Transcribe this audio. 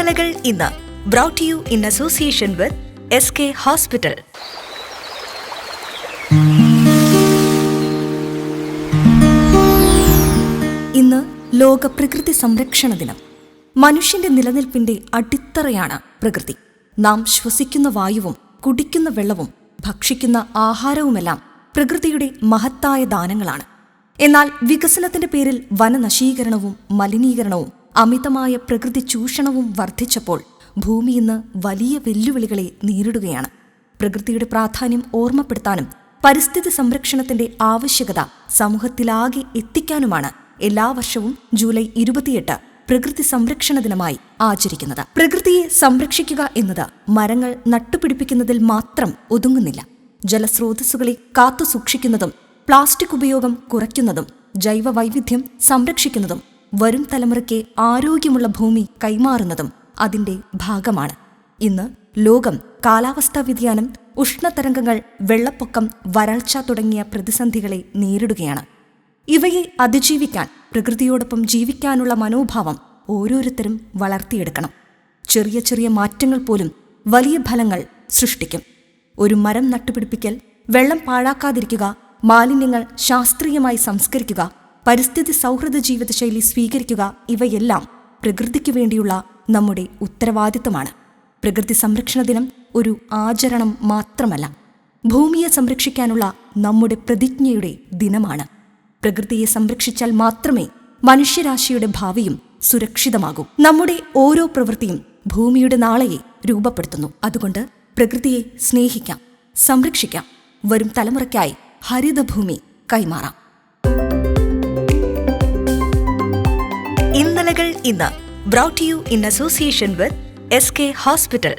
ഇന്നലകൾ ഇന്ന് brought you in association with SK hospital. ഇന്ന് ലോക പ്രകൃതി സംരക്ഷണ ദിനം. മനുഷ്യന്റെ നിലനിൽപ്പിന്റെ അടിത്തറയാണ് പ്രകൃതി. നാം ശ്വസിക്കുന്ന വായുവും കുടിക്കുന്ന വെള്ളവും ഭക്ഷിക്കുന്ന ആഹാരവുമെല്ലാം പ്രകൃതിയുടെ മഹത്തായ ദാനങ്ങളാണ്. എന്നാൽ വികസനത്തിന്റെ പേരിൽ വനനശീകരണവും മലിനീകരണവും അമിതമായ പ്രകൃതി ചൂഷണവും വർദ്ധിച്ചപ്പോൾ ഭൂമി ഇന്ന് വലിയ വെല്ലുവിളികളെ നേരിടുകയാണ്. പ്രകൃതിയുടെ പ്രാധാന്യം ഓർമ്മപ്പെടുത്താനും പരിസ്ഥിതി സംരക്ഷണത്തിന്റെ ആവശ്യകത സമൂഹത്തിലാകെ എത്തിക്കാനുമാണ് എല്ലാ വർഷവും ജൂലൈ 28 പ്രകൃതി സംരക്ഷണ ദിനമായി ആചരിക്കുന്നത്. പ്രകൃതിയെ സംരക്ഷിക്കുക എന്നത് മരങ്ങൾ നട്ടുപിടിപ്പിക്കുന്നതിൽ മാത്രം ഒതുങ്ങുന്നില്ല. ജലസ്രോതസ്സുകളെ കാത്തുസൂക്ഷിക്കുന്നതും പ്ലാസ്റ്റിക് ഉപയോഗം കുറയ്ക്കുന്നതും ജൈവ വൈവിധ്യം സംരക്ഷിക്കുന്നതും വരും തലമുറയ്ക്ക് ആരോഗ്യമുള്ള ഭൂമി കൈമാറുന്നതും അതിന്റെ ഭാഗമാണ്. ഇന്ന് ലോകം കാലാവസ്ഥാ വ്യതിയാനം, ഉഷ്ണതരംഗങ്ങൾ, വെള്ളപ്പൊക്കം, വരൾച്ച തുടങ്ങിയ പ്രതിസന്ധികളെ നേരിടുകയാണ്. ഇവയെ അതിജീവിക്കാൻ പ്രകൃതിയോടൊപ്പം ജീവിക്കാനുള്ള മനോഭാവം ഓരോരുത്തരും വളർത്തിയെടുക്കണം. ചെറിയ ചെറിയ മാറ്റങ്ങൾ പോലും വലിയ ഫലങ്ങൾ സൃഷ്ടിക്കും. ഒരു മരം നട്ടുപിടിപ്പിക്കൽ, വെള്ളം പാഴാക്കാതിരിക്കുക, മാലിന്യങ്ങൾ ശാസ്ത്രീയമായി സംസ്കരിക്കുക, പരിസ്ഥിതി സൗഹൃദ ജീവിതശൈലി സ്വീകരിക്കുക, ഇവയെല്ലാം പ്രകൃതിക്ക് വേണ്ടിയുള്ള നമ്മുടെ ഉത്തരവാദിത്തമാണ്. പ്രകൃതി സംരക്ഷണ ദിനം ഒരു ആചരണം മാത്രമല്ല, ഭൂമിയെ സംരക്ഷിക്കാനുള്ള നമ്മുടെ പ്രതിജ്ഞയുടെ ദിനമാണ്. പ്രകൃതിയെ സംരക്ഷിച്ചാൽ മാത്രമേ മനുഷ്യരാശിയുടെ ഭാവിയും സുരക്ഷിതമാകൂ. നമ്മുടെ ഓരോ പ്രവൃത്തിയും ഭൂമിയുടെ നാളെയെ രൂപപ്പെടുത്തുന്നു. അതുകൊണ്ട് പ്രകൃതിയെ സ്നേഹിക്കാം, സംരക്ഷിക്കാം. വരും തലമുറയ്ക്കായി ഹരിതഭൂമി കൈമാറാം. ഇന്നലകൾ ഇന്ന് brought you in association with SK hospital.